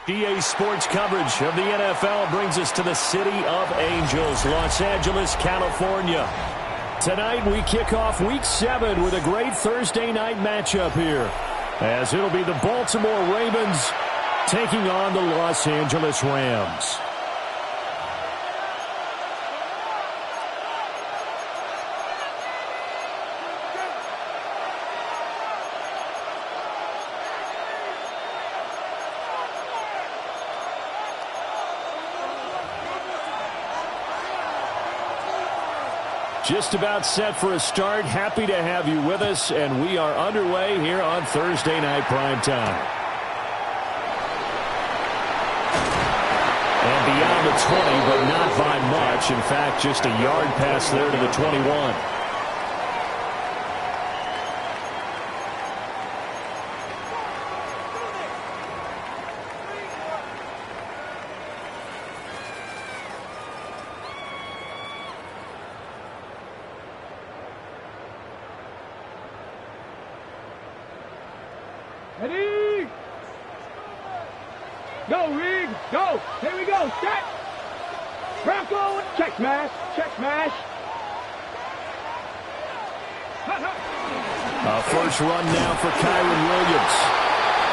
EA Sports coverage of the NFL brings us to the City of Angels, Los Angeles, California. Tonight we kick off Week 7 with a great Thursday night matchup here, as it'll be the Baltimore Ravens taking on the Los Angeles Rams. Just about set for a start. Happy to have you with us, and we are underway here on Thursday Night Primetime. And beyond the 20, but not by much. In fact, just a yard pass there to the 21. Ready? Go, Reed. Go. Here we go. Set. Bronco. Check smash. Check smash. First run now for Kyren Williams.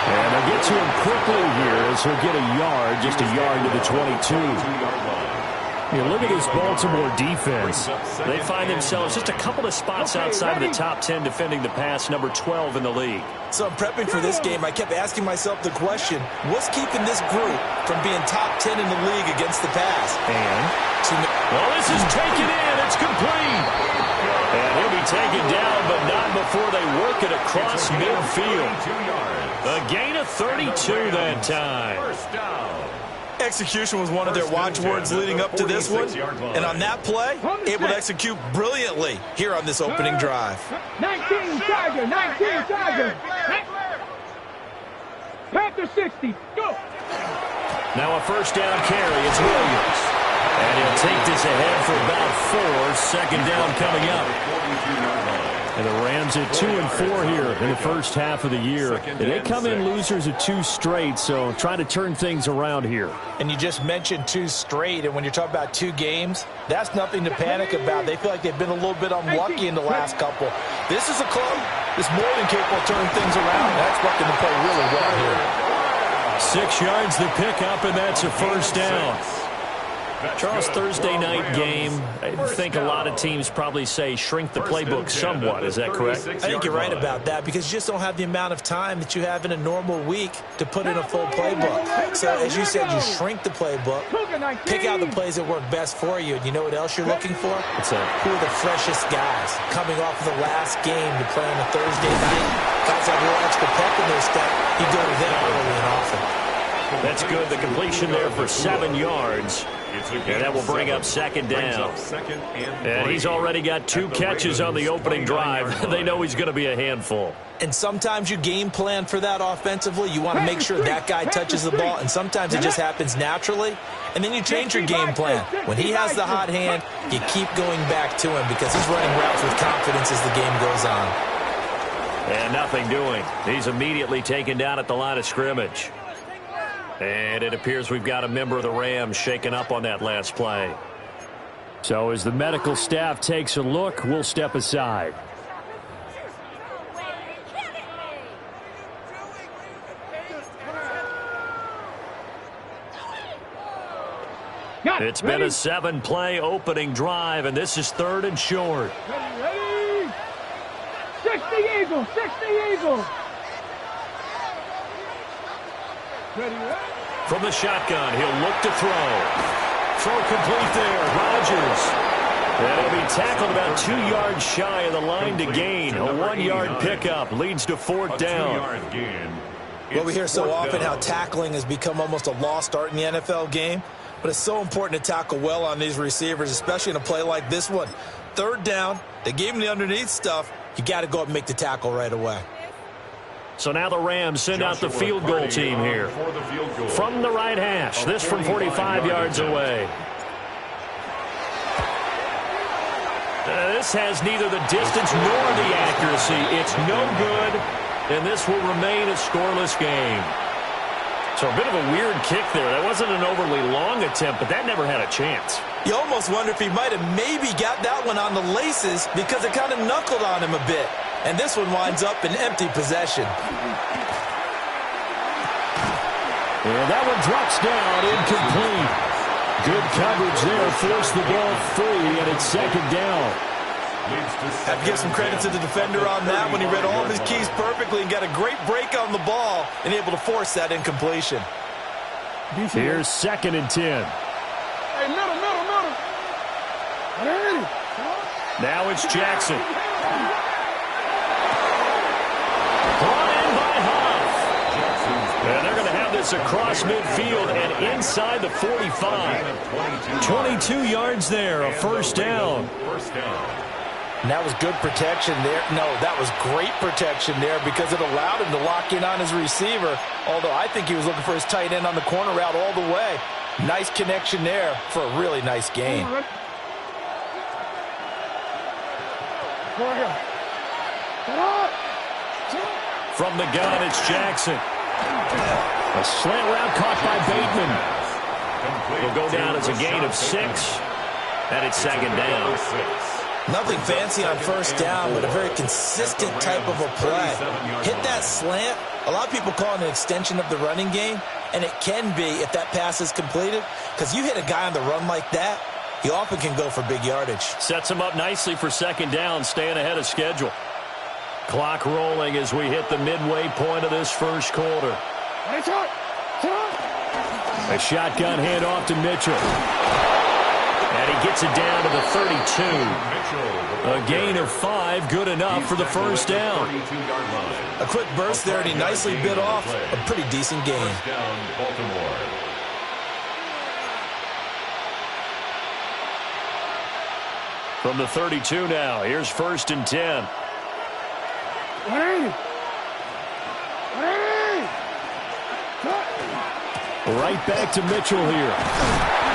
And they'll get to him quickly here as he'll get a yard, just a yard to the 22. You look at this Baltimore defense. They find themselves just a couple of spots outside of the top 10 defending the pass, number 12 in the league. So I'm prepping for this game. I kept asking myself the question, what's keeping this group from being top 10 in the league against the pass? And, well, this is taken in. It's complete. And he'll be taken down, but not before they work it across midfield. A gain of 32 that time. First down. Execution was one of their watchwords leading up to this one. And on that play, able to execute brilliantly here on this opening drive. 19 Tiger, 19 Tiger. Panther 60, go. Now a first down carry. It's Williams. And he'll take this ahead for about 4. Second down coming up. And the Rams at 2 and 4 here in the first half of the year. They come in losers of 2 straight, so trying to turn things around here. And you just mentioned 2 straight, and when you're talking about 2 games, that's nothing to panic about. They feel like they've been a little bit unlucky in the last couple. This is a club that's more than capable of turning things around. That's looking to play really well here. 6 yards the pickup, and that's a first down. Charles, Thursday night game, I think a lot of teams probably say shrink the playbook somewhat. Is that correct? I think you're right about that because you just don't have the amount of time that you have in a normal week to put in a full playbook. So, as you said, you shrink the playbook, pick out the plays that work best for you, and you know what else you're looking for? What's that? Who are the freshest guys coming off of the last game to play on a Thursday night? Guys have a little extra pep in their step. You go to them early and often. That's good. The completion there for 7 yards. And that will bring up second down. And he's already got 2 catches on the opening drive. They know he's going to be a handful. And sometimes you game plan for that offensively. You want to make sure that guy touches the ball, and sometimes it just happens naturally. And then you change your game plan. When he has the hot hand, you keep going back to him because he's running routes with confidence as the game goes on. And nothing doing. He's immediately taken down at the line of scrimmage. And it appears we've got a member of the Rams shaken up on that last play. So as the medical staff takes a look, we'll step aside. It's been a 7-play opening drive, and this is 3rd and short. Ready? 60 Eagles, 60 Eagles. Ready? From the shotgun, he'll look to throw. Throw complete there. Rodgers. And he'll be tackled about 2 yards shy of the line to gain. A 1-yard pickup leads to 4th down. Well, we hear so often how tackling has become almost a lost art in the NFL game. But it's so important to tackle well on these receivers, especially in a play like this one. 3rd down, they gave him the underneath stuff. You got to go up and make the tackle right away. So now the Rams send out the field goal team here. From the right hash, this from 45 yards away. This has neither the distance nor the accuracy. It's no good, and this will remain a scoreless game. So a bit of a weird kick there. That wasn't an overly long attempt, but that never had a chance. You almost wonder if he might have maybe got that one on the laces because it kind of knuckled on him a bit. And this one winds up in empty possession. And that one drops down, incomplete. Good coverage there, forced the ball free, and it's second down. Have to give some credit to the defender on that when he read all of his keys perfectly and got a great break on the ball and able to force that incompletion. Here's 2nd and 10. Hey, middle. Hey. Now it's Jackson. Brought in by Huff. And they're going to have this across midfield and inside the 45. 22 yards there, a first down. And that was good protection there. No, that was great protection there because it allowed him to lock in on his receiver, although I think he was looking for his tight end on the corner route all the way. Nice connection there for a really nice gain. From the gun, it's Jackson. A slant route caught by Bateman. Will go down as a gain of 6, and it's second down. Nothing fancy on first down, but a very consistent type of a play. Hit that slant. A lot of people call it an extension of the running game, and it can be if that pass is completed, because you hit a guy on the run like that, he often can go for big yardage. Sets him up nicely for second down, staying ahead of schedule. Clock rolling as we hit the midway point of this first quarter. A shotgun handoff to Mitchell. And he gets it down to the 32. A gain of 5, good enough for the first down. A quick burst there, and he nicely bit off a pretty decent gain. From the 32 now, here's 1st and 10. Right back to Mitchell here.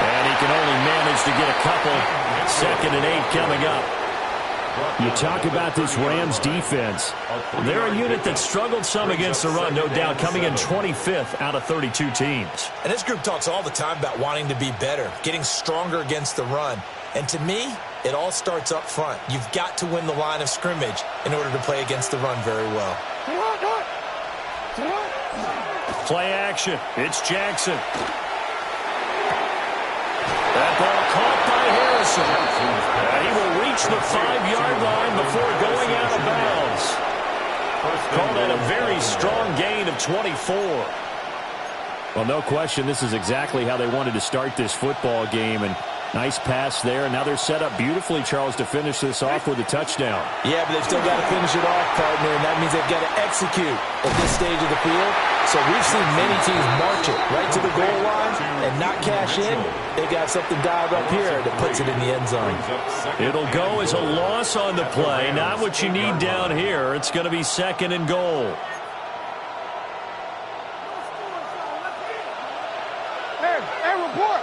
And he can only manage to get a couple. 2nd and 8 coming up. You talk about this Rams defense. They're a unit that struggled some against the run, no doubt, coming in 25th out of 32 teams. And this group talks all the time about wanting to be better, getting stronger against the run. And to me, it all starts up front. You've got to win the line of scrimmage in order to play against the run very well. Play action. It's Jackson. That ball caught by Harrison. He will reach the 5-yard line before going out of bounds. Call that a very strong gain of 24. Well, no question, this is exactly how they wanted to start this football game. And nice pass there. Now they're set up beautifully, Charles, to finish this off with a touchdown. Yeah, but they've still got to finish it off, partner, and that means they've got to execute at this stage of the field. So we've seen many teams march it right to the goal line and not cash in. They got something dialed up here that puts it in the end zone. It'll go as a loss on the play. Not what you need down here. It's going to be 2nd and goal. Hey, report.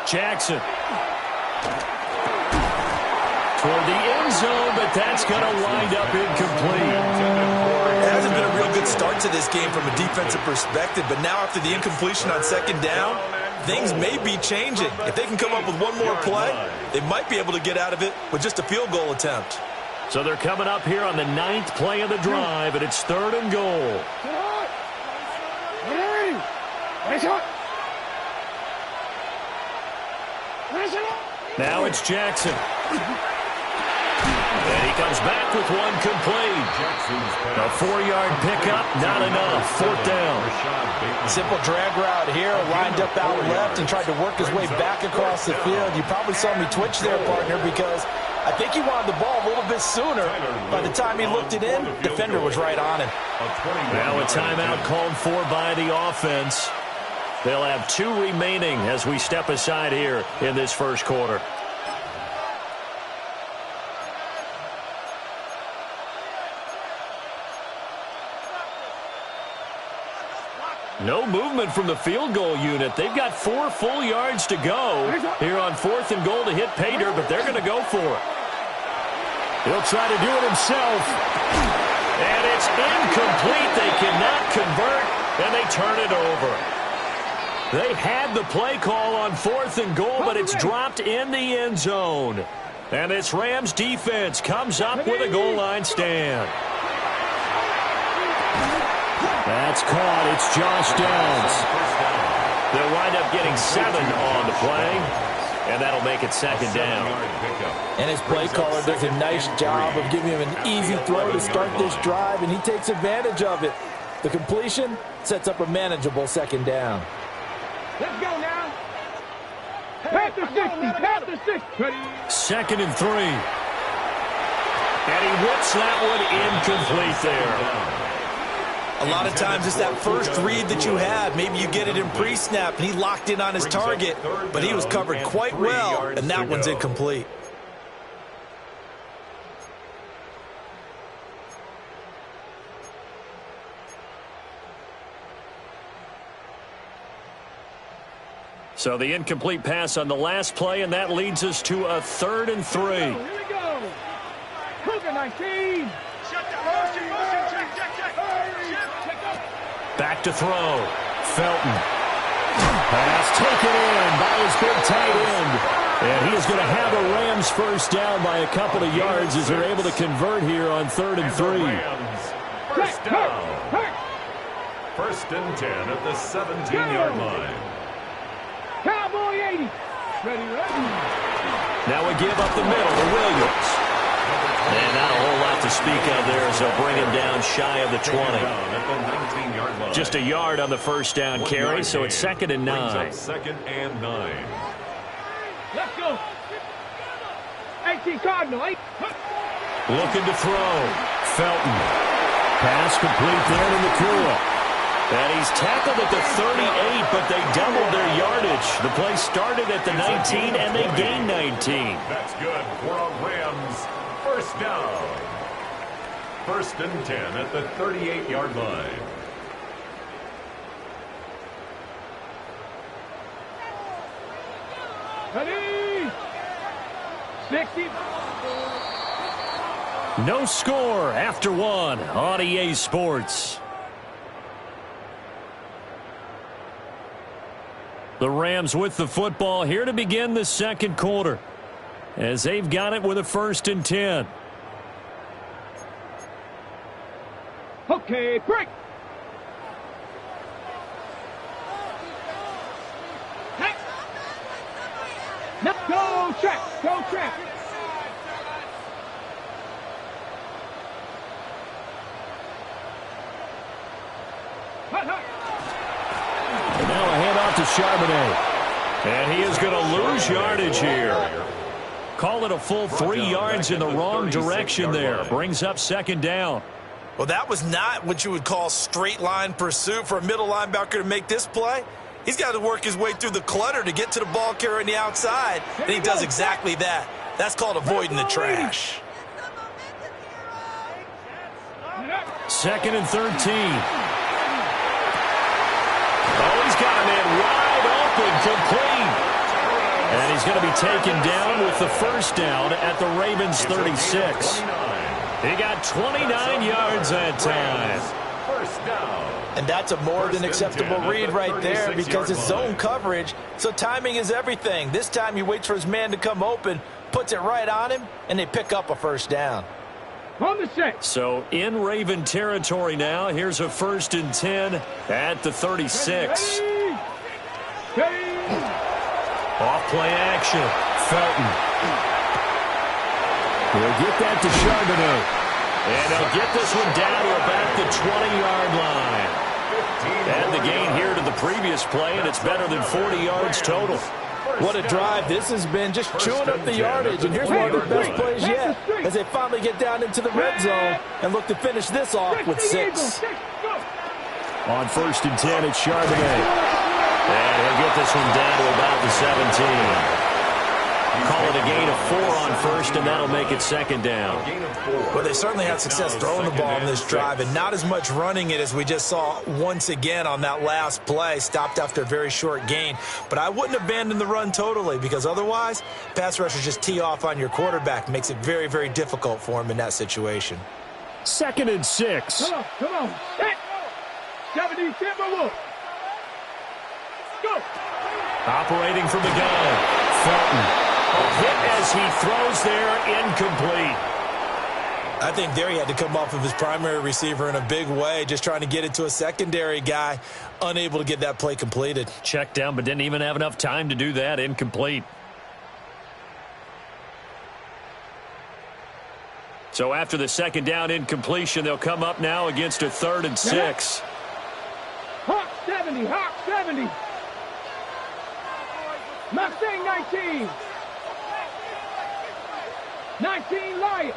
Jackson. Toward the end zone, but that's going to wind up incomplete. It hasn't been a real good start to this game from a defensive perspective, but now after the incompletion on 2nd down, things may be changing. If they can come up with one more play, they might be able to get out of it with just a field goal attempt. So they're coming up here on the 9th play of the drive, and it's 3rd and goal. Now it's Jackson. And he comes back with one complete. A 4-yard pickup, not enough. 4th down. Simple drag route here, lined up out left and tried to work his way back across the field. You probably saw me twitch there, partner, because I think he wanted the ball a little bit sooner. By the time he looked it in, defender was right on him. Now a timeout called for by the offense. They'll have 2 remaining as we step aside here in this first quarter. No movement from the field goal unit. They've got 4 full yards to go here on 4th and goal to hit pay dirt, but they're going to go for it. He'll try to do it himself. And it's incomplete. They cannot convert. And they turn it over. They had the play call on 4th and goal, but it's dropped in the end zone. And this Rams defense comes up with a goal line stand. That's caught. It's Josh Downs. They'll wind up getting 7 on the play, and that'll make it 2nd down. And his play caller does a nice job of giving him an easy throw to start this drive, and he takes advantage of it. The completion sets up a manageable 2nd down. Let's go now. Past the 60. Past the 60. 2nd and 3. And he whips that one incomplete there. A lot of times it's that first read that you had. Maybe you get it in pre-snap, and he locked in on his target, but he was covered quite well, and that one's incomplete. So the incomplete pass on the last play, and that leads us to a 3rd and 3. Here we go. Cougar 19. Back to throw. Felton. Pass taken in by his big tight end. And he is going to have a Rams first down by a couple of yards as they're able to convert here on 3rd and 3. First down. 1st and 10 at the 17-yard line. Cowboy 80. Ready. Now we give up the middle to Williams. And not a whole lot to speak of there as they'll bring him down shy of the 20. Just a yard on the first down carry, so it's 2nd and 9. 2nd and 9. Let's go. 18 Cardinal. Looking to throw. Felton. Pass complete there to Nakua. And he's tackled at the 38, but they doubled their yardage. The play started at the 19, and they gained 19. That's good for a Rams first down. 1st and 10 at the 38-yard line. Ready. 60. No score after 1 on EA Sports. The Rams with the football here to begin the 2nd quarter as they've got it with a 1st and 10. Okay, break. Now go check. Go check. Now a handoff to Charbonnet. And he is going to lose yardage here. Call it a full 3 yards in the wrong direction there. Brings up 2nd down. Well, that was not what you would call straight line pursuit for a middle linebacker to make this play. He's got to work his way through the clutter to get to the ball carrier on the outside, and he does exactly that. That's called avoiding the trash. 2nd and 13. Oh, he's got a man wide open, complete. And he's going to be taken down with the first down at the Ravens 36. He got 29 yards that time. First down. And that's a more than acceptable read right there because it's zone coverage, so timing is everything. This time he waits for his man to come open, puts it right on him, and they pick up a first down. On the set. So in Raven territory now. Here's a 1st and 10 at the 36. Off play action. Felton. He'll get that to Charbonnet. And he'll get this one down to about the 20-yard line. And the gain here to the previous play, and it's better than 40 yards total. What a drive this has been, just chewing up the yardage. And here's one of their best plays yet as they finally get down into the red zone and look to finish this off with 6. On 1st and 10, it's Charbonnet. And he'll get this one down to about the 17. Call it a gain of 4 on 1st, and that'll make it 2nd down. Well, they certainly had success throwing the ball in this drive, and not as much running it as we just saw once again on that last play. Stopped after a very short gain. But I wouldn't abandon the run totally, because otherwise, pass rushers just tee off on your quarterback. Makes it very, very difficult for him in that situation. 2nd and 6. Come on. Set. 70 Timberwolves. Go. Operating from the gun. Felton. A hit as he throws there, incomplete. I think there he had to come off of his primary receiver in a big way, just trying to get it to a secondary guy, unable to get that play completed. Checked down, but didn't even have enough time to do that. Incomplete. So after the second down incompletion, they'll come up now against a 3rd and 6. Hawk 70, Hawk 70. Mustang 19. 19 Lion.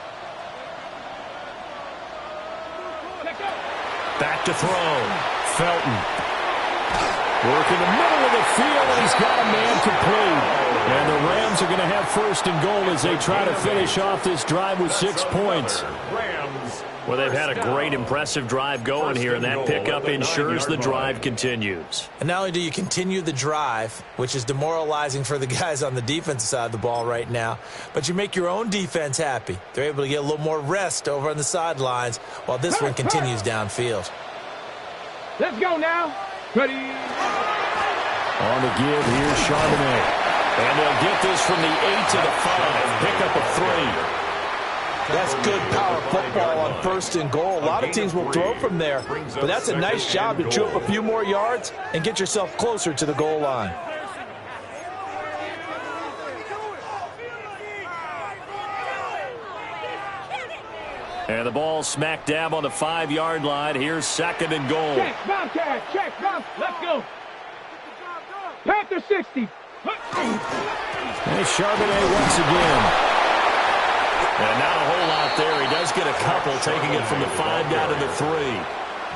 Back to throw. Felton. Work in the middle of the field, and he's got a man complete. And the Rams are going to have 1st and goal as they try to finish off this drive with 6 points. Well, they've had a great, impressive drive going here, and that pickup ensures the drive continues. And not only do you continue the drive, which is demoralizing for the guys on the defensive side of the ball right now, but you make your own defense happy. They're able to get a little more rest over on the sidelines while this one continues downfield. Let's go now. Ready. On the give, here's Charbonnet. And they'll get this from the 8 to the 5. Pick up a 3. That's good power football on 1st and goal. A lot of teams will throw from there, but that's a nice job to chew up a few more yards and get yourself closer to the goal line. And the ball smack dab on the 5-yard line. Here's 2nd and goal. Check, Bobcat, check, Bob. Let's go. Panther 60. And Charbonnet once again. And not a whole lot there. He does get a couple, taking it from the 5 down to the 3.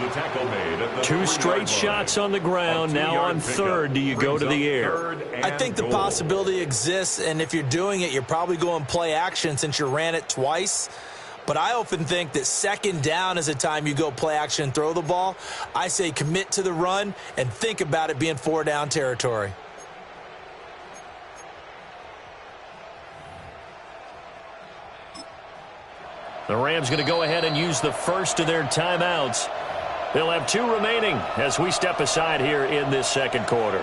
The tackle made at the 2 straight shots on the ground. Now on 3rd, do you go to the air? I think the possibility exists, and if you're doing it, you're probably going play action since you ran it twice. But I often think that 2nd down is a time you go play action and throw the ball. I say commit to the run and think about it being 4-down territory. The Rams going to go ahead and use the first of their timeouts. They'll have 2 remaining as we step aside here in this 2nd quarter.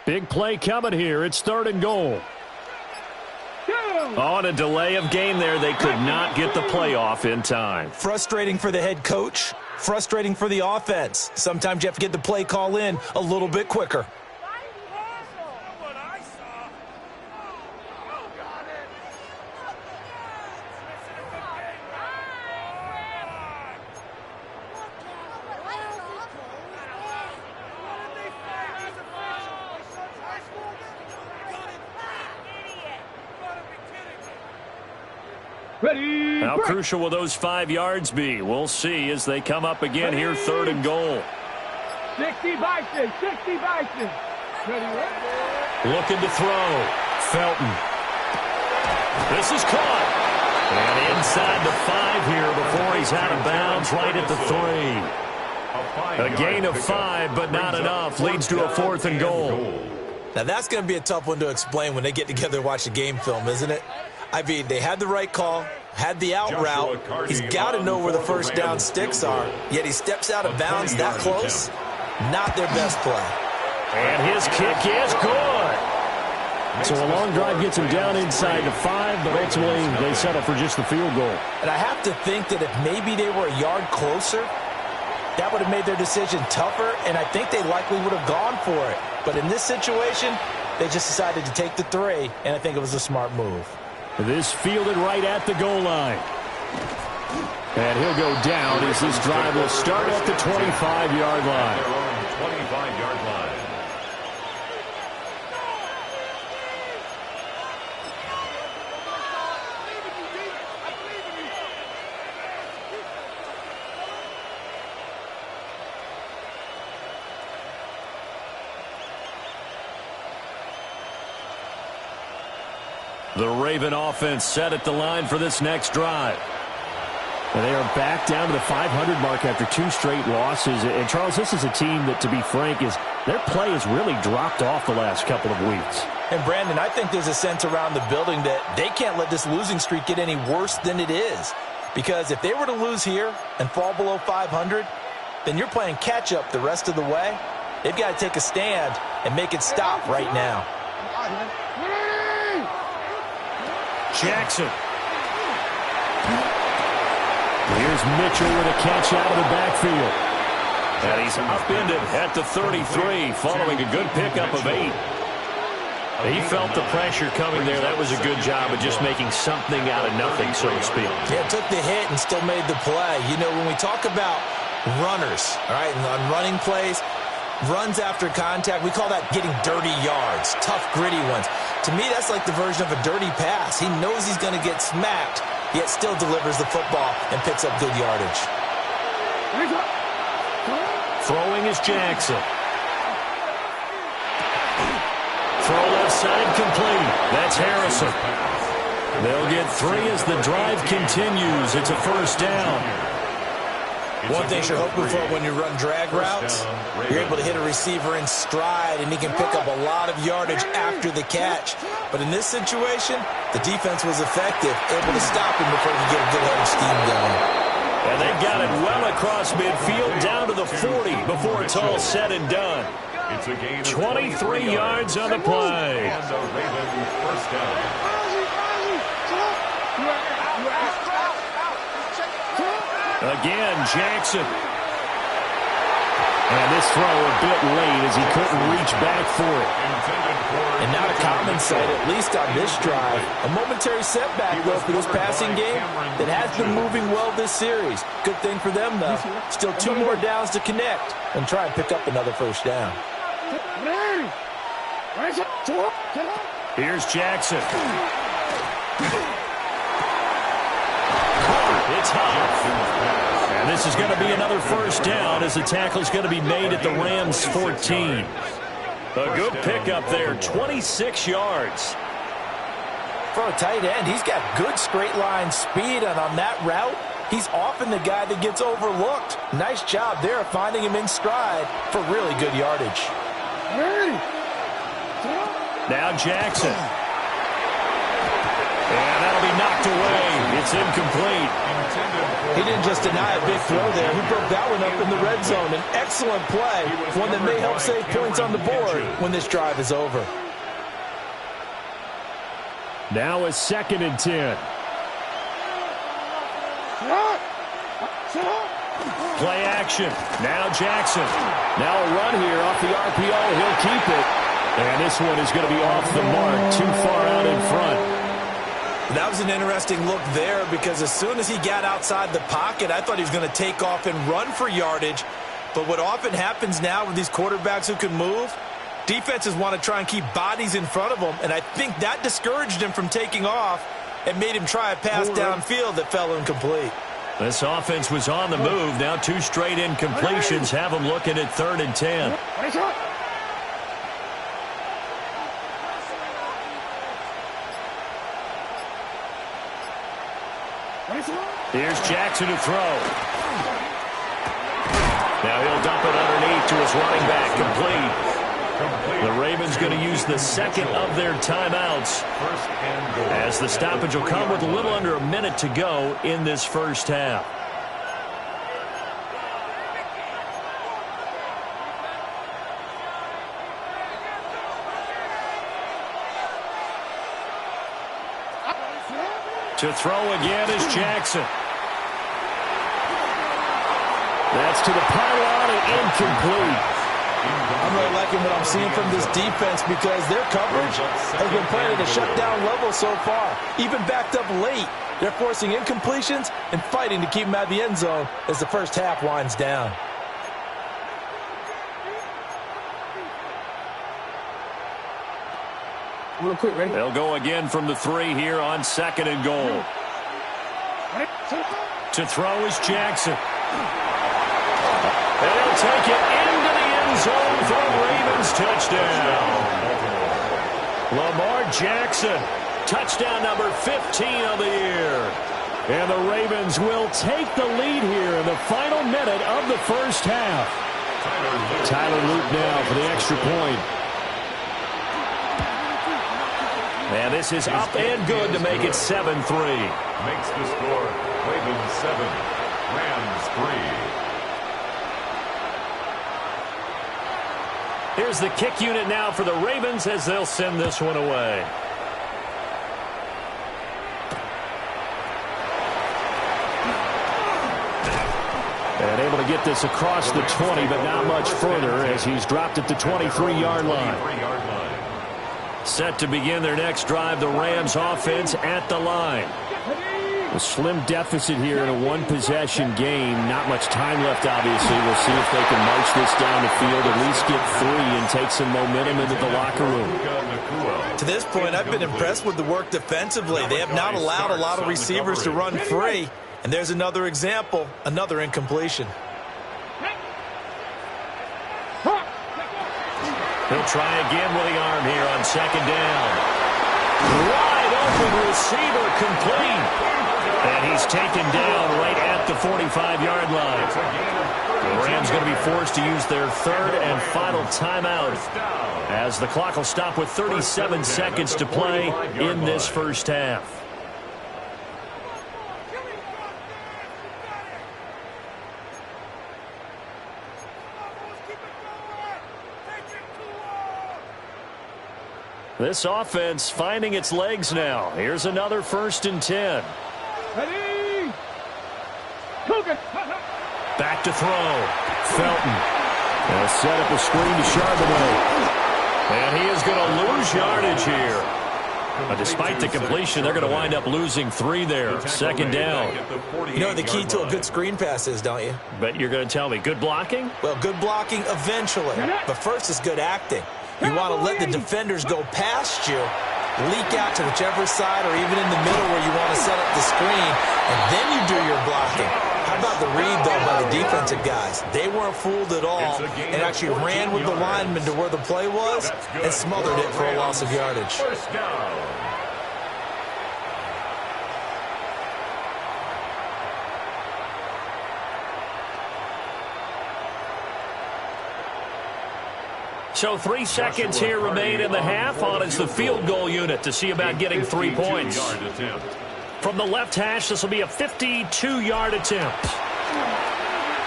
Big play coming here. It's 3rd and goal. On a delay of game there, they could not get the play off in time. Frustrating for the head coach, frustrating for the offense. Sometimes you have to get the play call in a little bit quicker. Ready. How crucial will those 5 yards be? We'll see as they come up again here, 3rd and goal. 60 Bison, 60 Bison. Ready. Looking to throw. Felton. This is caught. And inside the 5 here before he's out of bounds, right at the 3. A gain of 5, but not enough. Leads to a 4th and goal. Now that's going to be a tough one to explain when they get together and watch the game film, isn't it? I mean, they had the right call, had the out route. He's got to know where the 1st down sticks are, yet he steps out of bounds that close. Not their best play. And his kick is good. So a long drive gets him down inside the 5, but ultimately they settle for just the field goal. And I have to think that if maybe they were a yard closer, that would have made their decision tougher, and I think they likely would have gone for it. But in this situation, they just decided to take the 3, and I think it was a smart move. This fielded right at the goal line. And he'll go down as this drive will start at the 25-yard line. 25-yard line. The Raven offense set at the line for this next drive. And they are back down to the 500 mark after 2 straight losses. And, Charles, this is a team that, to be frank, their play has really dropped off the last couple of weeks. And, Brandon, I think there's a sense around the building that they can't let this losing streak get any worse than it is. Because if they were to lose here and fall below 500, then you're playing catch-up the rest of the way. They've got to take a stand and make it stop right now. Jackson. Here's Mitchell with a catch out of the backfield. And he's upended at the 33 following a good pickup of 8. He felt the pressure coming there. That was a good job of just making something out of nothing, so to speak. Yeah, took the hit and still made the play. You know, when we talk about runners, all right, and on running plays, runs after contact, we call that getting dirty yards, tough, gritty ones. To me, that's like the version of a dirty pass. He knows he's going to get smacked, yet still delivers the football and picks up good yardage. Throwing is Jackson. Throw left side complete. That's Harrison. They'll get 3 as the drive continues. It's a first down. One thing you're hoping for when you run drag routes, you're able to hit a receiver in stride, and he can pick up a lot of yardage after the catch. But in this situation, the defense was effective, able to stop him before he could get a good head of steam going. And they got it well across midfield down to the 40 before it's all said and done. It's a gain of 23 yards on the play. And the Ravens first down. Again, Jackson. And this throw a bit late as he couldn't reach back for it. And not a common sight, at least on this drive. A momentary setback, though, for this passing game that has been moving well this series. Good thing for them, though. Still 2 more downs to connect and try and pick up another first down. Here's Jackson. It's high. And this is going to be another first down as the tackle's going to be made at the Rams' 14. A good pickup there, 26 yards. For a tight end, he's got good straight line speed, and on that route, he's often the guy that gets overlooked. Nice job there of finding him in stride for really good yardage. Now Jackson. And that'll be knocked away. It's incomplete. He didn't just deny a big throw there. He broke that one up in the red zone. An excellent play, one that may help save points on the board when this drive is over. Now a 2nd and 10. Play action. Now Jackson. Now a run here off the RPO. He'll keep it. And this one is going to be off the mark. Too far out in front. That was an interesting look there because as soon as he got outside the pocket, I thought he was going to take off and run for yardage. But what often happens now with these quarterbacks who can move, defenses want to try and keep bodies in front of them, and I think that discouraged him from taking off and made him try a pass downfield that fell incomplete. This offense was on the move. Now 2 straight incompletions have them looking at 3rd and 10. Here's Jackson to throw. Now he'll dump it underneath to his running back, complete. The Ravens going to use the 2nd of their timeouts as the stoppage will come with a little under a minute to go in this first half. To throw again is Jackson. That's to the pylon and incomplete. I'm really liking what I'm seeing from this defense because their coverage has been playing at a shutdown level so far. Even backed up late, they're forcing incompletions and fighting to keep them out of the end zone as the first half winds down. Real quick, ready? They'll go again from the 3 here on 2nd and goal. To throw is Jackson. And he'll take it into the end zone for a Ravens touchdown. Lamar Jackson Touchdown number 15 of the year. And the Ravens will take the lead here in the final minute of the first half. Tyler Luke now for the extra point. And this is up and good to make it 7-3. Makes the score Ravens 7, Rams 3. Here's the kick unit now for the Ravens as they'll send this one away. And able to get this across the 20, but not much further as he's dropped at the 23-yard line. Set to begin their next drive, the Rams offense at the line. A slim deficit here in a one-possession game. Not much time left, obviously. We'll see if they can march this down the field, at least get 3 and take some momentum into the locker room. To this point, I've been impressed with the work defensively. They have not allowed a lot of receivers to run free. And there's another example, another incompletion. He'll try again with the arm here on second down. Wide open receiver complete. And he's taken down right at the 45-yard line. The Rams going to be forced to use their third and final timeout as the clock will stop with 37 seconds to play in this first half. This offense finding its legs now. Here's another 1st and 10. Ready? Back to throw. Felton. They'll set up a screen to Charbonnet. And he is going to lose yardage here. But despite the completion, they're going to wind up losing 3 there. Second down. You know what the key to a good screen pass is, don't you? But you're going to tell me, good blocking? Well, good blocking eventually. But first is good acting. You want to let the defenders go past you, leak out to whichever side or even in the middle where you want to set up the screen, and then you do your blocking. How about the read, though, by the defensive guys? They weren't fooled at all and actually ran with the lineman to where the play was and smothered it for a loss of yardage. First down. So 3 seconds here remain in the half. On is the field goal unit to see about getting 3 points. From the left hash, this will be a 52-yard attempt.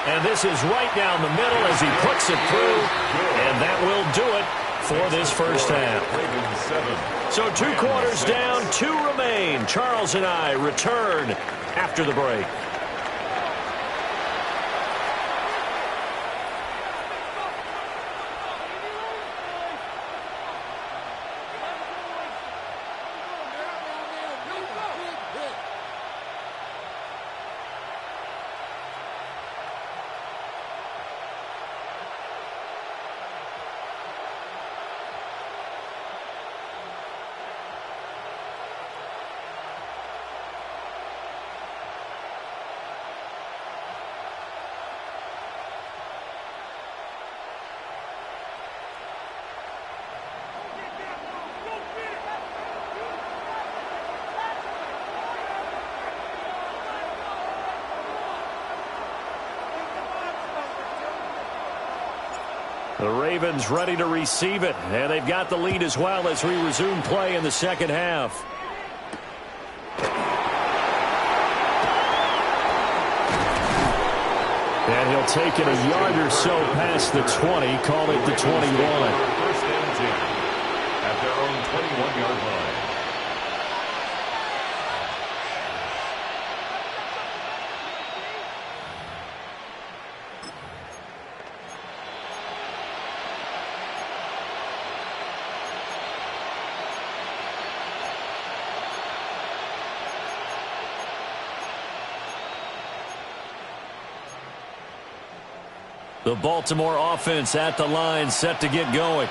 And this is right down the middle as he puts it through. And that will do it for this first half. So 2 quarters down, 2 remain. Charles and I return after the break. The Ravens ready to receive it, and they've got the lead as well as we resume play in the second half. And he'll take it a yard or so past the 20, call it the 21. First and 10 at their own 21-yard line. The Baltimore offense at the line, set to get going.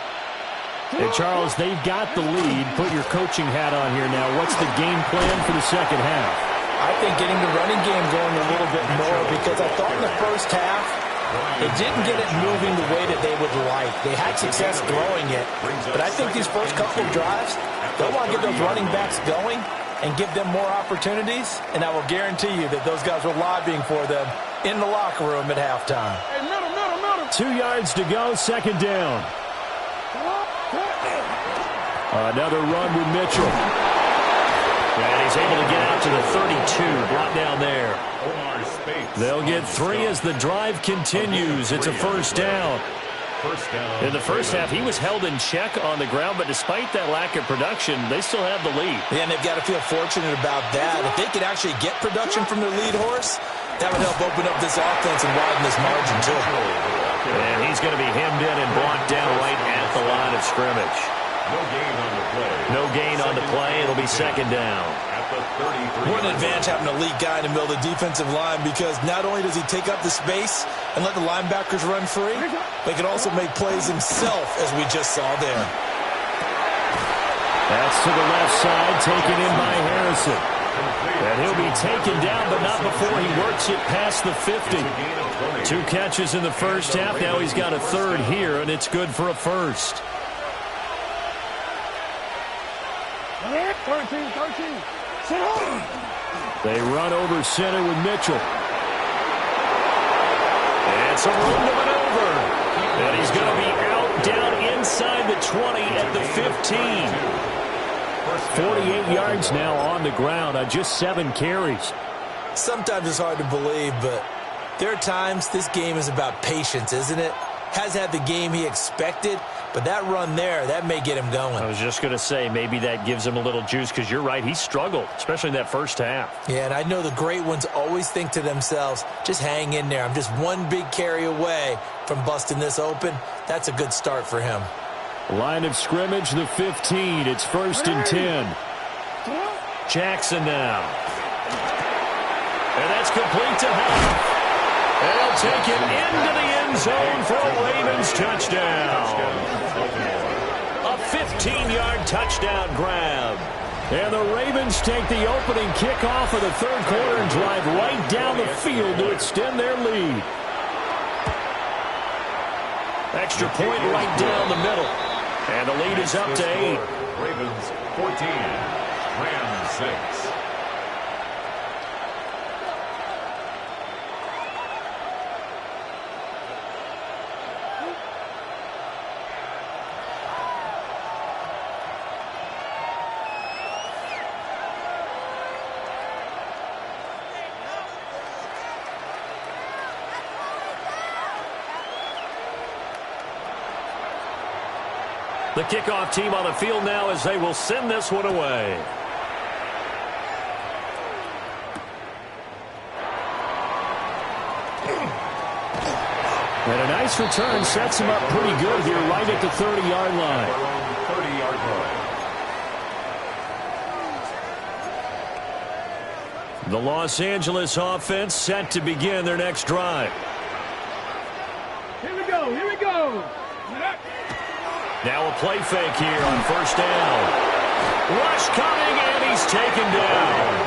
Hey, Charles, they've got the lead. Put your coaching hat on here now. What's the game plan for the second half? I think getting the running game going a little bit more, because I thought in the first half they didn't get it moving the way that they would like. They had success throwing it, but I think these first couple of drives, They'll want to get those running backs going and give them more opportunities, and I will guarantee you that those guys were lobbying for them in the locker room at halftime. Hey, middle. 2 yards to go, second down. Another run with Mitchell. And he's able to get out to the 32, brought down there. They'll get 3 as the drive continues. It's a first down. In the first half, he was held in check on the ground, but despite that lack of production, they still have the lead. Yeah, and they've got to feel fortunate about that. If they could actually get production from their lead horse, that would help open up this offense and widen this margin, too. And he's going to be hemmed in and brought down right at the line of scrimmage. No gain on the play. No gain on the play. It'll be second down. At the 33. What an advantage having an elite guy in the middle of the defensive line, because not only does he take up the space and let the linebackers run free, but he can also make plays himself, as we just saw there. That's to the left side, taken in by Harrison. And he'll be taken down, but not before he works it past the 50. 2 catches in the first half. Now he's got a third here, and it's good for a first. 13. Sit home. They run over center with Mitchell. And some room to maneuver. And he's going to be out down inside the 20 at the 15. 48 yards now on the ground on just 7 carries. Sometimes it's hard to believe, but there are times this game is about patience, isn't it? Has had the game he expected, but that run there, that may get him going. I was just going to say, maybe that gives him a little juice, because you're right, he struggled, especially in that first half. Yeah, and I know the great ones always think to themselves, just hang in there. I'm just one big carry away from busting this open. That's a good start for him. Line of scrimmage, the 15. It's 1st and 10. Jackson now. And that's complete to Huff. And he'll take it into the end zone for a Ravens touchdown. A 15-yard touchdown grab. And the Ravens take the opening kickoff of the third quarter and drive right down the field to extend their lead. Extra point right down the middle. And the lead is up to 8. Ravens 14, Rams 6. The kickoff team on the field now as they will send this one away. And a nice return sets him up pretty good here right at the 30-yard line. 30-yard line. The Los Angeles offense set to begin their next drive. Here we go. Now a play fake here on first down. Rush coming, and he's taken down.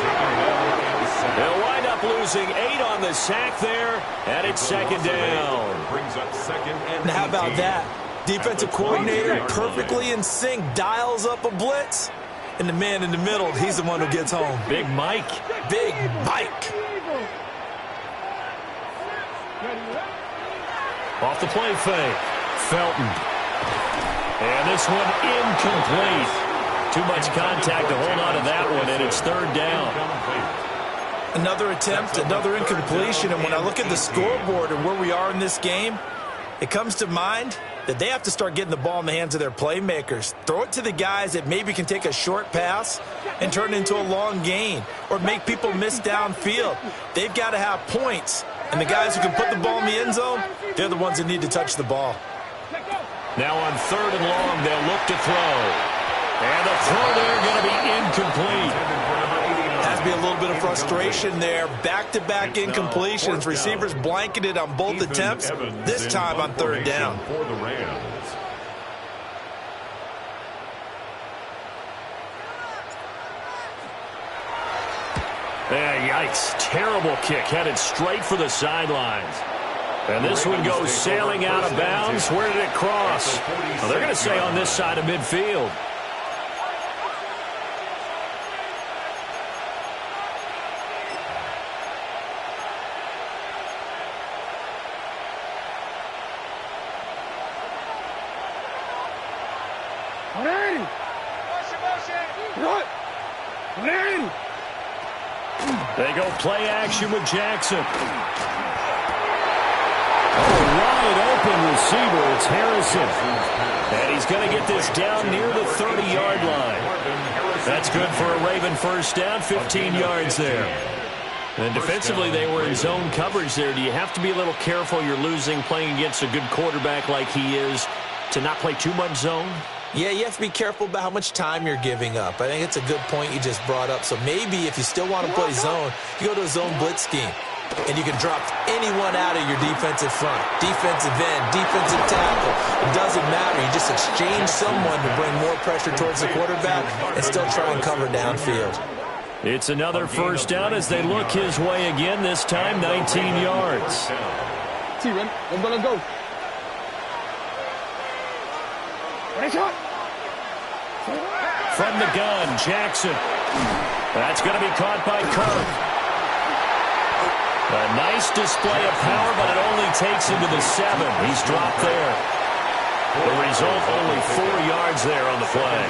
They'll wind up losing 8 on the sack there, and it's second down. Brings up second and And how about 18. that? Defensive coordinator perfectly in sync, dials up a blitz, and the man in the middle, he's the one who gets home. Big Mike. Big Mike. Off the play fake. Felton. And this one incomplete. Too much contact to hold on to that one, and it's third down. Another attempt, another incompletion, and when I look at the scoreboard and where we are in this game, it comes to mind that they have to start getting the ball in the hands of their playmakers. Throw it to the guys that maybe can take a short pass and turn it into a long gain or make people miss downfield. They've got to have points, and the guys who can put the ball in the end zone, they're the ones that need to touch the ball. Now on third and long, they'll look to throw. And the throw there going to be incomplete. Has to be a little bit of frustration there. Back-to-back incompletions. Receivers blanketed on both attempts, this time on third down. For the Rams. Yikes. Terrible kick headed straight for the sidelines. And this one goes sailing out of bounds. Where did it cross? Well, they're going to say on this side of midfield. They go play action with Jackson. Oh, wide open receiver. It's Harrison. And he's going to get this down near the 30-yard line. That's good for a Raven first down, 15 yards there. And defensively, they were in zone coverage there. Do you have to be a little careful? You're losing playing against a good quarterback like he is to not play too much zone? Yeah, you have to be careful about how much time you're giving up. I think it's a good point you just brought up. So maybe if you still want to play zone, you go to a zone blitz scheme. And you can drop anyone out of your defensive front. Defensive end, defensive tackle. It doesn't matter. You just exchange someone to bring more pressure towards the quarterback and still try and cover downfield. It's another first down as they look his way again, this time 19 yards. See, I'm going to go. From the gun, Jackson. That's going to be caught by Kirk. A nice display of power, but it only takes him to the 7. He's dropped there. The result, only 4 yards there on the play.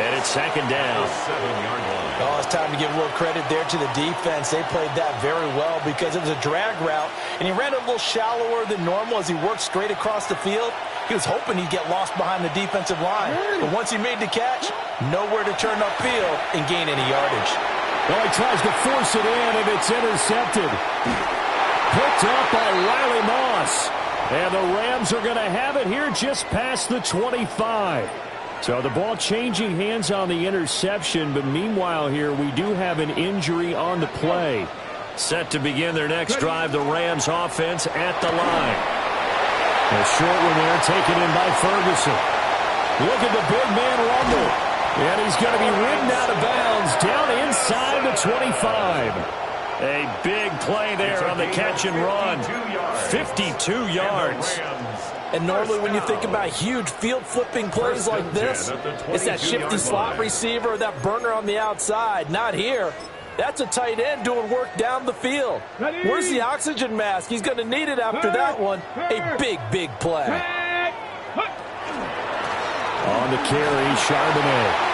And it's second down. Oh, it's time to give a little credit there to the defense. They played that very well because it was a drag route, and he ran a little shallower than normal as he worked straight across the field. He was hoping he'd get lost behind the defensive line. But once he made the catch, nowhere to turn upfield and gain any yardage. Well, he tries to force it in, and it's intercepted. Picked up by Riley Moss. And the Rams are going to have it here just past the 25. So the ball changing hands on the interception, but meanwhile here we do have an injury on the play. Set to begin their next drive, the Rams offense at the line. A short one there taken in by Ferguson. Look at the big man rumble. And he's going to be ridden out of bounds down inside the 25. A big play there on the catch and run. 52 yards. And normally when you think about huge field-flipping plays like this, it's that shifty slot receiver, that burner on the outside. Not here. That's a tight end doing work down the field. Where's the oxygen mask? He's going to need it after that one. A big, big play. On the carry, Charbonnet.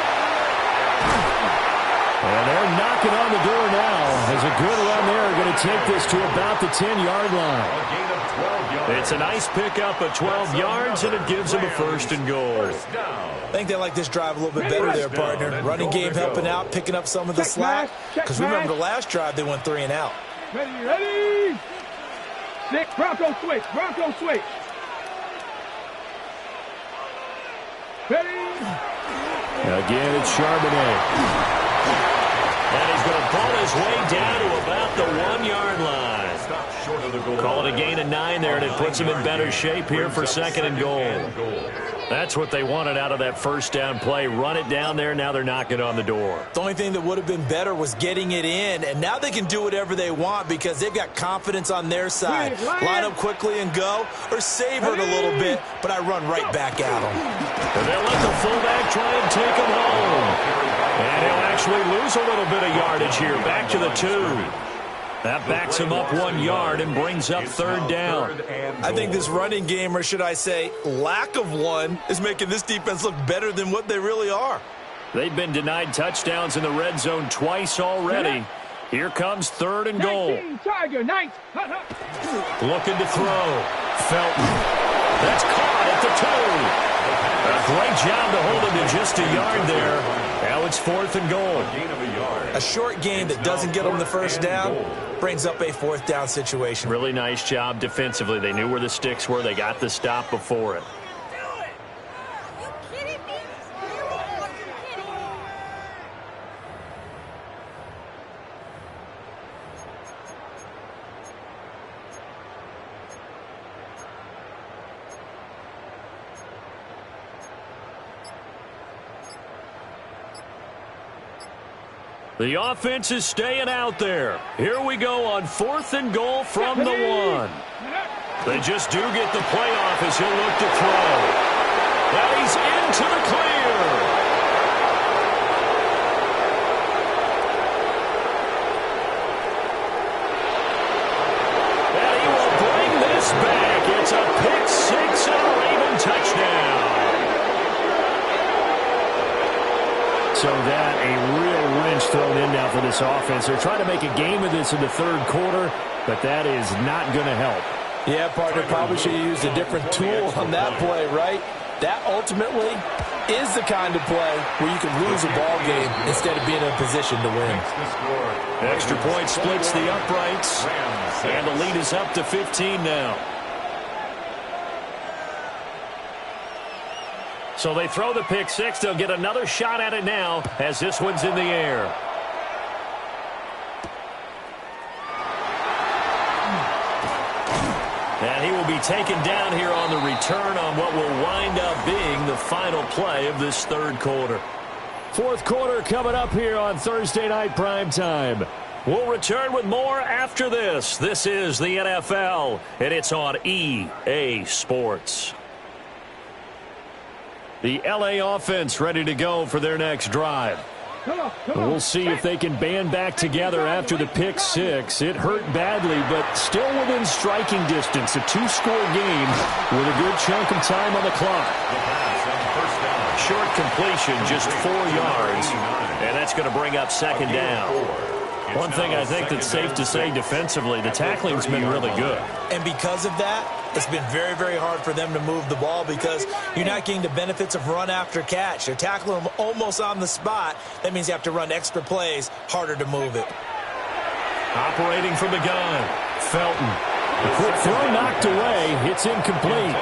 And they're knocking on the door now. As a good run there, going to take this to about the 10-yard line. It's a nice pickup of 12 yards, and it gives them a first and goal. I think they like this drive a little bit better there, partner. Running game helping out, picking up some of the slack. Because remember, the last drive, they went 3 and out. Ready. 6, Bronco switch, Bronco switch. Ready. Again, it's Charbonnet. And he's going to pull his way down to about the 1-yard line. Call it a gain of 9 there, and it puts him in better shape here for second and goal. That's what they wanted out of that first down play. Run it down there, now they're knocking on the door. The only thing that would have been better was getting it in, and now they can do whatever they want because they've got confidence on their side. Line up quickly and go, or savor it a little bit, but I run right back at them. And they'll let the fullback try and take him home. And he'll actually lose a little bit of yardage here. Back to the 2. That backs him up 1 yard and brings up third down. I think this running game, or should I say lack of one, is making this defense look better than what they really are. They've been denied touchdowns in the red zone twice already. Here comes third and goal. Tiger, nice. Looking to throw. Felton. That's caught at the 2. A great job to hold him to just a yard there. Now it's fourth and goal. A short game that doesn't get them the first down brings up a fourth down situation. Really nice job defensively. They knew where the sticks were. They got the stop before it. The offense is staying out there. Here we go on fourth and goal from the 1. They just do get the play off as he'll look to throw. Now he's into the clear. And he will bring this back. It's a pick 6 and a Raven touchdown. So that got a real wrench thrown in now for this offense. They're trying to make a game of this in the third quarter, but that is not going to help. Yeah, partner, probably should have used a different tool on that play, right? That ultimately is the kind of play where you can lose a ball game instead of being in a position to win. Extra point splits the uprights, and the lead is up to 15 now. So they throw the pick six. They'll get another shot at it now as this one's in the air. And he will be taken down here on the return on what will wind up being the final play of this third quarter. Fourth quarter coming up here on Thursday Night Primetime. We'll return with more after this. This is the NFL, and it's on EA Sports. The LA offense ready to go for their next drive. We'll see if they can band back together after the pick six. It hurt badly, but still within striking distance. A two-score game with a good chunk of time on the clock. Short completion, just 4 yards, and that's going to bring up second down. One thing I think that's safe to say defensively, the tackling's been really good. And because of that, it's been very, very hard for them to move the ball because you're not getting the benefits of run after catch. They're tackling them almost on the spot. That means you have to run extra plays, harder to move it. Operating from the gun, Felton. The quick throw knocked away. It's incomplete.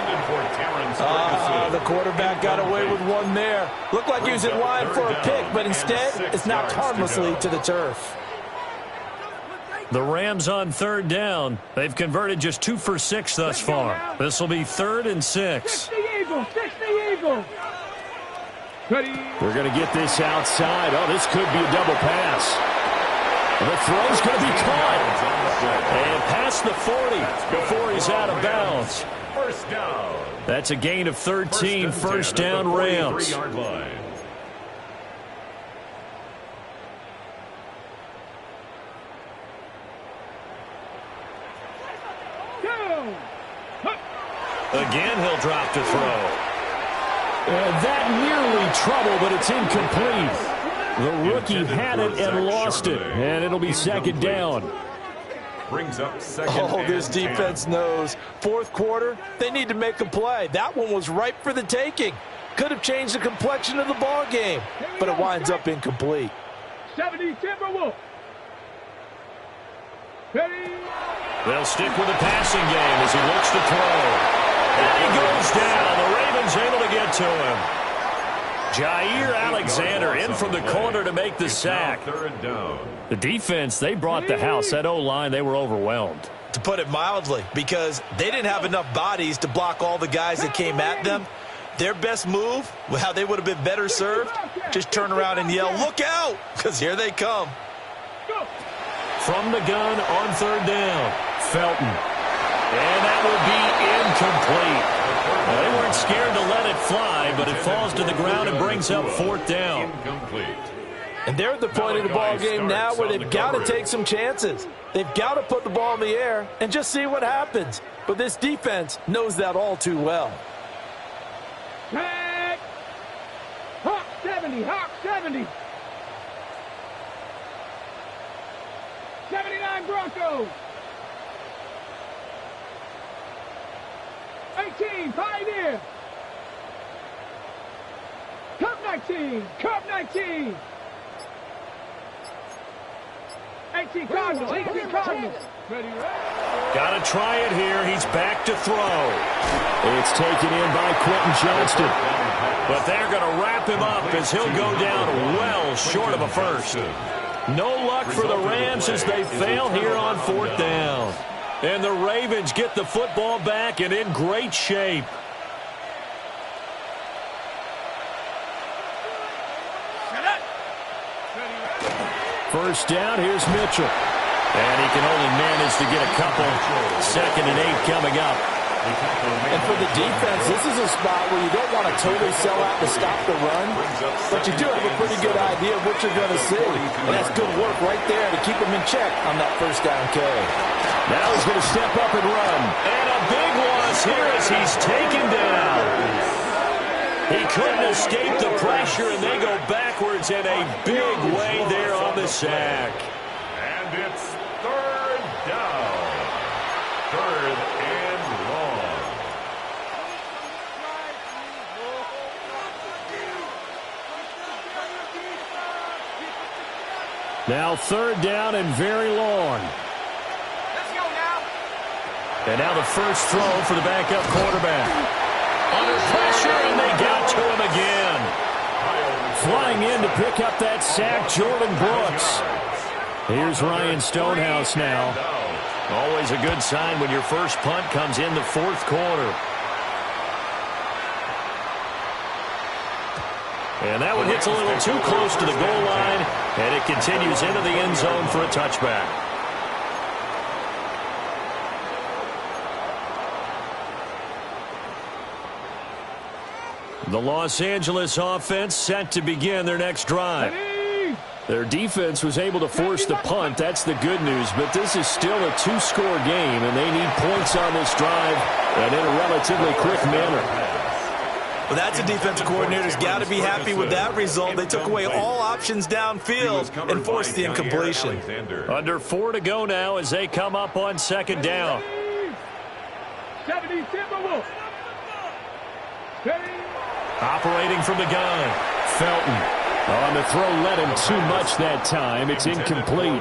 The quarterback got away with one there. Looked like he was in line for a pick, but instead it's knocked harmlessly to the turf. The Rams on third down. They've converted just 2 for 6 thus far. This will be 3rd and 6. They're going to get this outside. Oh, this could be a double pass. The throw's going to be caught. And past the 40 before he's out of bounds. First down. That's a gain of 13. First down, Rams. Again, he'll drop to throw. That nearly trouble, but it's incomplete. The rookie had it and lost it, and it'll be second down. Brings up second. This defense knows. Fourth quarter, they need to make a play. That one was ripe for the taking. Could have changed the complexion of the ball game, but it winds up incomplete. 70 Timberwolves. They'll stick with the passing game as he looks to throw. And he goes down. The Ravens able to get to him. Jair Alexander in from the corner to make the sack. The defense, they brought the house. That O-line, they were overwhelmed. To put it mildly, because they didn't have enough bodies to block all the guys that came at them. Their best move, well, they would have been better served, just turn around and yell, "Look out!" because here they come. From the gun on third down, Felton. And that will be incomplete. Well, they weren't scared to let it fly, but it falls to the ground and brings up fourth down. And they're at the point of the ball game now where they've got to take some chances. They've got to put the ball in the air and just see what happens. But this defense knows that all too well. Tag! Hawk 70, Hawk 70. 79 Broncos. 18, Pioneer. Cup 19, Cup 19. 18 Cardinals, 18 Cardinals. Ready, right? Got to try it here. He's back to throw. It's taken in by Quentin Johnston. But they're going to wrap him up as he'll go down well short of a first. No luck for the Rams as they fail here on fourth down. And the Ravens get the football back and in great shape. First down, here's Mitchell. And he can only manage to get a couple. 2nd and 8 coming up. And for the defense, this is a spot where you don't want to totally sell out to stop the run, but you do have a pretty good idea of what you're going to see. And that's good work right there to keep them in check on that first down carry. Now he's going to step up and run. And a big loss here as he's taken down. He couldn't escape the pressure, and they go backwards in a big way there on the sack. And it's third down. Third and long. Now third down and very long. Let's go now. And now the first throw for the backup quarterback. Under pressure, and they got to him again. Flying in to pick up that sack, Jordan Brooks. Here's Ryan Stonehouse now. Always a good sign when your first punt comes in the fourth quarter. And that one hits a little too close to the goal line, and it continues into the end zone for a touchback. The Los Angeles offense set to begin their next drive. Their defense was able to force the punt. That's the good news. But this is still a two-score game, and they need points on this drive and in a relatively quick manner. Well, that's a defensive coordinator's got to be happy with that result. They took away all options downfield and forced the incompletion. Under 4 to go now as they come up on second down. 70 Timberwolves. Operating from the gun, Felton. On the throw, led him too much that time. It's incomplete.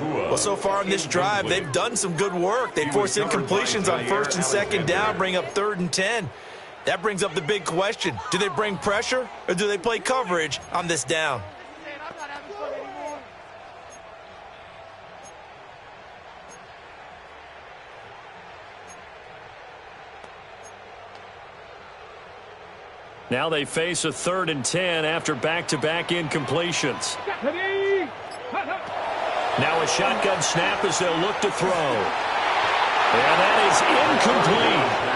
Well, so far on this drive, they've done some good work. They forced incompletions on first and second down, bring up 3rd and 10. That brings up the big question. Do they bring pressure or do they play coverage on this down? Now they face a 3rd and 10 after back-to-back incompletions. Now a shotgun snap as they'll look to throw. And that is incomplete.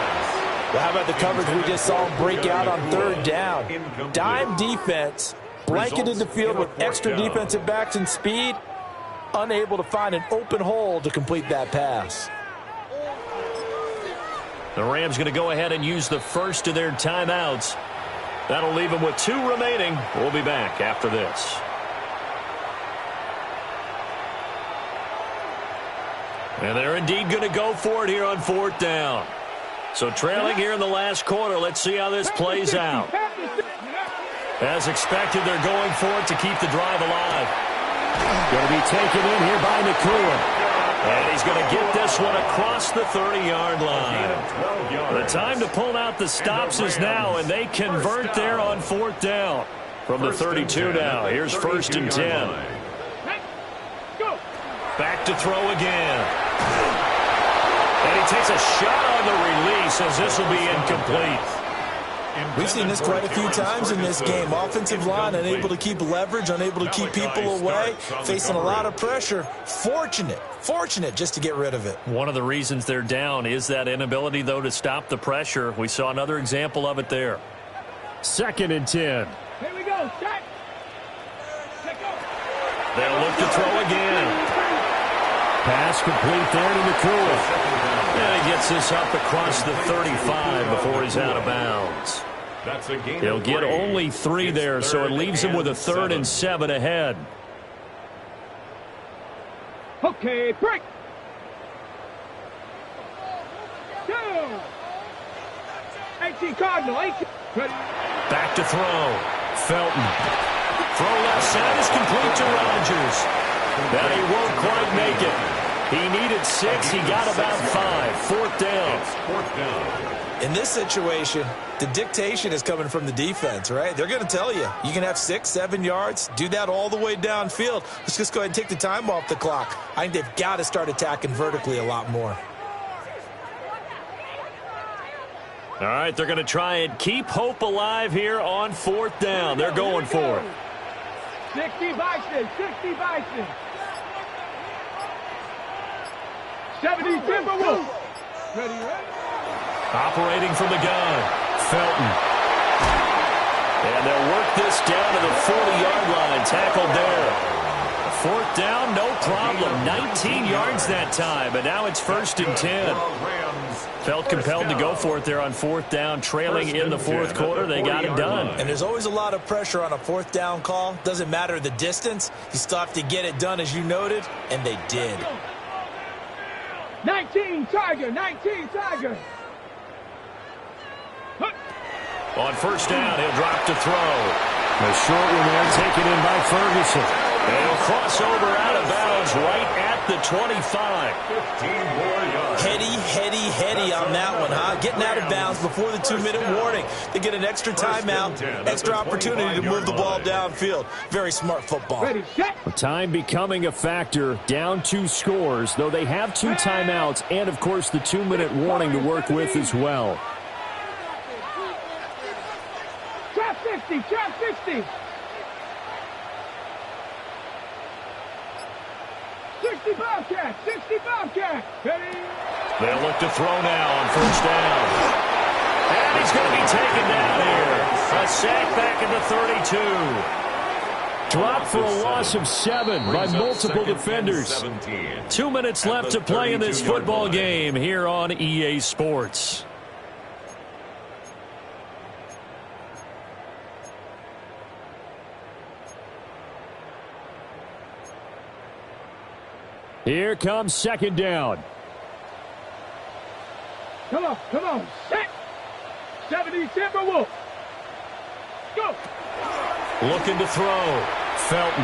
Well, how about the coverage we just saw break out on 3rd down? Dime defense, blanketed the field with extra defensive backs and speed, unable to find an open hole to complete that pass. The Rams going to go ahead and use the first of their timeouts. That'll leave them with 2 remaining. We'll be back after this. And they're indeed going to go for it here on 4th down. So trailing here in the last quarter, let's see how this plays out. As expected, they're going for it to keep the drive alive. Going to be taken in here by Nakua. And he's going to get this one across the 30-yard line. The time to pull out the stops is now, and they convert there on 4th down. From the 32 now, here's 1st and 10. Back to throw again. And he takes a shot on the release as this will be incomplete. We've seen this quite a few times in this game. Offensive line unable to keep leverage, unable to keep people away, facing a lot of pressure. Fortunate just to get rid of it. One of the reasons they're down is that inability, though, to stop the pressure. We saw another example of it there. 2nd and 10. Here we go. Set. They'll look to throw again. Pass complete there to Nakua. And he gets this up across the 35 before he's out of bounds. He'll get only 3 there, so it leaves him with a 3rd and 7 ahead. Okay, break. Down. 18 Cardinal. 18. Back to throw. Felton. Throw left side is complete to Rodgers. And he won't quite make it. He needed 6. He got about 5. 4th down. In this situation, the dictation is coming from the defense, right? They're going to tell you, you can have 6, 7 yards, do that all the way downfield. Let's just go ahead and take the time off the clock. I think they've got to start attacking vertically a lot more. All right, they're going to try and keep hope alive here on 4th down. They're going for it. 60 Bison. 60 Bison. 70 Timberwolves. Ready. Operating from the gun, Felton. And they'll work this down to the 40-yard line. Tackled there. 4th down, no problem. 19 yards that time, and now it's 1st and 10. Felt compelled to go for it there on fourth down, trailing in the fourth quarter. They got it done. And there's always a lot of pressure on a fourth down call. Doesn't matter the distance. You still have to get it done, as you noted, and they did. 19 Tiger, 19 Tiger. On first down, he'll drop to throw. The short one there taken in by Ferguson. And he'll cross over out of bounds right at the 25. 15 more yards. Heady on that one, huh? Getting out of bounds before the 2-minute warning. They get an extra timeout, extra opportunity to move the ball downfield. Very smart football. Ready, set. Time becoming a factor, down 2 scores, though they have 2 timeouts and, of course, the 2-minute warning to work with as well. Trap 60, trap 60. 60 Bobcat, 60 Bobcat. Ready. They'll look to throw now on first down. And he's going to be taken down here. A sack back at the 32. Dropped for a loss of 7 by multiple defenders. 2 minutes left to play in this football game here on EA Sports. Here comes second down. Come on, set. 70 Timberwolves. Go. Looking to throw. Felton.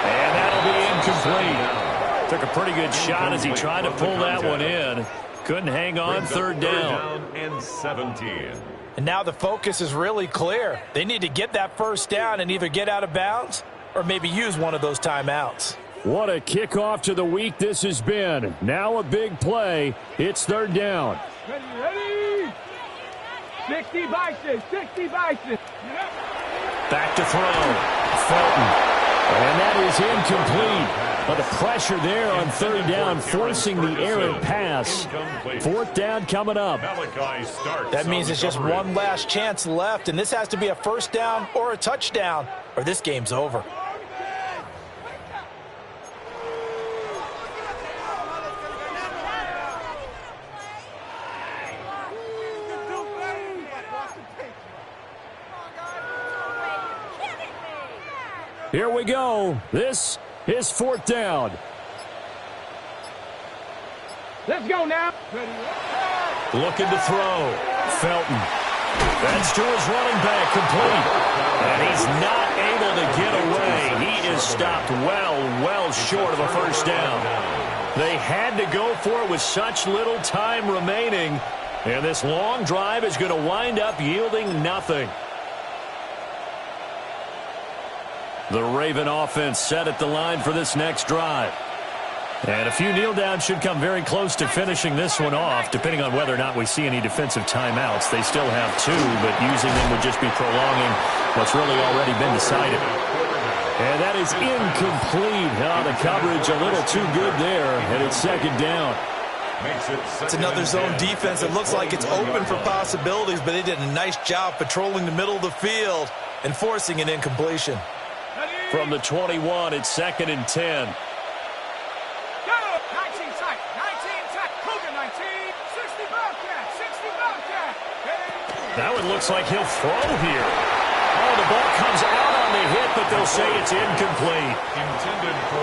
And that'll be incomplete. Took a pretty good shot as he tried to pull that one in. Couldn't hang on, third down. And 17. And now the focus is really clear. They need to get that first down and either get out of bounds or maybe use one of those timeouts. What a kickoff to the week this has been. Now a big play. It's third down. Ready. 60 Bison, 60 Bison. Back to throw. Felton. And that is incomplete. But the pressure there on third down, forcing the errant pass. Fourth down coming up. That means it's just one last chance left, and this has to be a first down or a touchdown, or this game's over. Here we go. This is fourth down. Let's go now. Looking to throw. Felton. That's to his running back, complete. And he's not able to get away. He is stopped well short of a first down. They had to go for it with such little time remaining. And this long drive is going to wind up yielding nothing. The Raven offense set at the line for this next drive. And a few kneel downs should come very close to finishing this one off, depending on whether or not we see any defensive timeouts. They still have 2, but using them would just be prolonging what's really already been decided. And that is incomplete. The coverage a little too good there, and it's second down. It's another zone defense. It looks like it's open for possibilities, but they did a nice job patrolling the middle of the field and forcing an incompletion. From the 21, it's second and 10. 19 tight, 19 tight, Cougar 19, 60 Bobcat, 60 Bobcat. That one looks like he'll throw here. Oh, the ball comes out on the hit, but they'll say it's incomplete.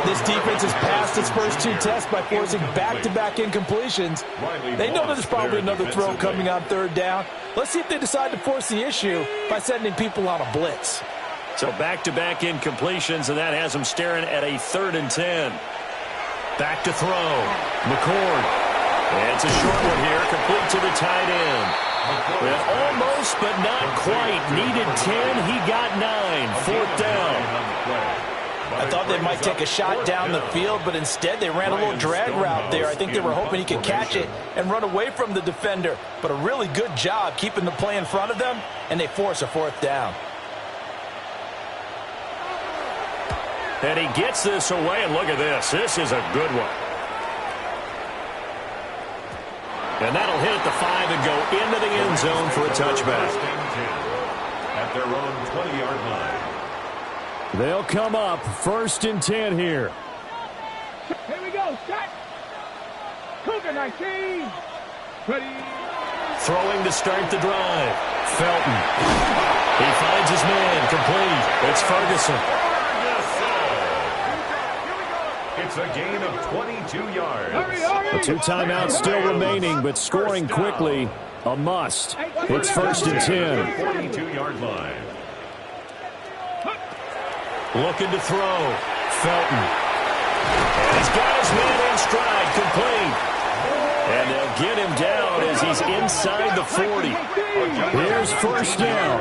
This defense has passed its first 2 tests by forcing back-to-back incompletions. They know there's probably another throw coming on third down. Let's see if they decide to force the issue by sending people on a blitz. So back-to-back incompletions, and that has them staring at a 3rd and 10. Back to throw. McCord. And it's a short one here, complete to the tight end. And almost, but not quite. Needed 10, he got 9. Fourth down. I thought they might take a shot down the field, but instead they ran a little drag route there. I think they were hoping he could catch it and run away from the defender. But a really good job keeping the play in front of them, and they force a fourth down. And he gets this away, and look at this. This is a good one. And that'll hit at the 5 and go into the end zone for a touchback. At their own 20-yard line. They'll come up 1st and 10 here. Here we go, set. Cougar 19. Ready. Throwing to start the drive. Felton. He finds his man. Complete. It's Ferguson. It's a gain of 22 yards. Hurry, hurry. The 2 timeouts still remaining, but scoring quickly, a must. It's 1st and 10. 42-yard line. Looking to throw. Felton. And he's got his man in stride. Complete. And they'll get him down as he's inside the 40. Here's 1st down.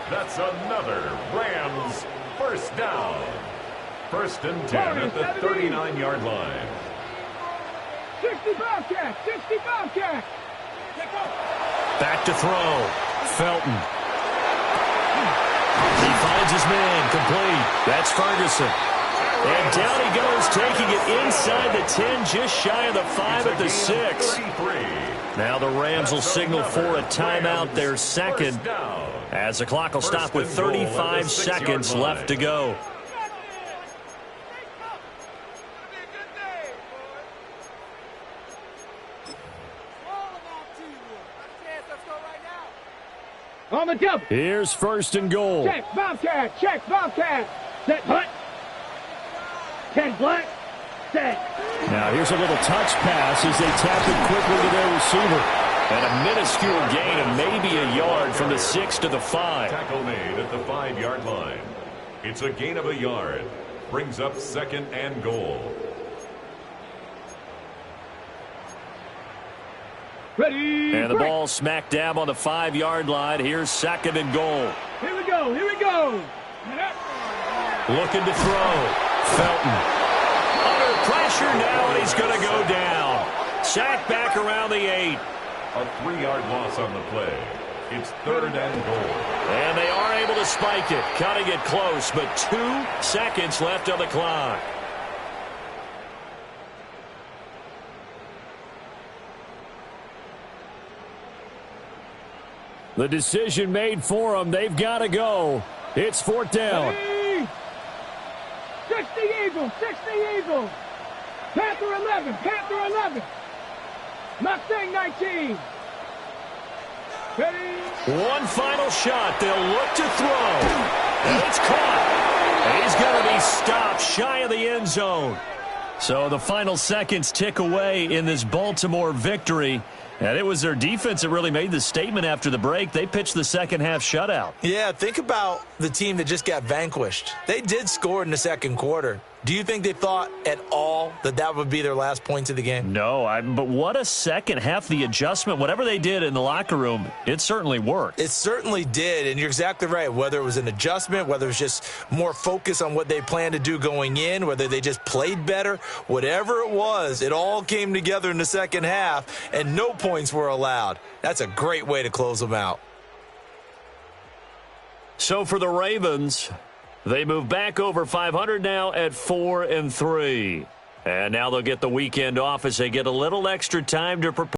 That's another Rams first down. 1st and 10 at the 39-yard line. 65 catch, 65 catch. Back to throw. Felton. He finds his man. Complete. That's Ferguson. And down he goes, taking it inside the 10, just shy of the 5 at the 6. Now the Rams will signal for a timeout, their second, as the clock will stop with 35 seconds left to go. On the jump. Here's 1st and goal. Check, Bobcat. Check, Bobcat. Set, hut. 10 black. Set. Now here's a little touch pass as they tap it quickly to their receiver. And a minuscule gain of maybe a yard from the 6 to the 5. Tackle made at the 5-yard line. It's a gain of a yard. Brings up 2nd and goal. Ready. And the ball smack dab on the 5-yard line. Here's 2nd and goal. Here we go. Here we go. Looking to throw. Felton. Under pressure now, and he's going to go down. Sacked back around the 8. A 3-yard loss on the play. It's 3rd and goal. And they are able to spike it, cutting it close, but 2 seconds left on the clock. The decision made for them. They've got to go. It's 4th down. 60 Eagles, 60 Eagles. Panther 11, Panther 11. Mustang 19. Ready. One final shot. They'll look to throw. And it's caught. And he's going to be stopped shy of the end zone. So the final seconds tick away in this Baltimore victory. And it was their defense that really made the statement after the break. They pitched the second half shutout. Yeah, think about the team that just got vanquished. They did score in the 2nd quarter. Do you think they thought at all that that would be their last points of the game? No, but what a second half. The adjustment, whatever they did in the locker room, it certainly worked. It certainly did, and you're exactly right. Whether it was an adjustment, whether it was just more focus on what they planned to do going in, whether they just played better, whatever it was, it all came together in the second half, and no points were allowed. That's a great way to close them out. So for the Ravens, they move back over 500 now at 4-3. And now they'll get the weekend off as they get a little extra time to prepare.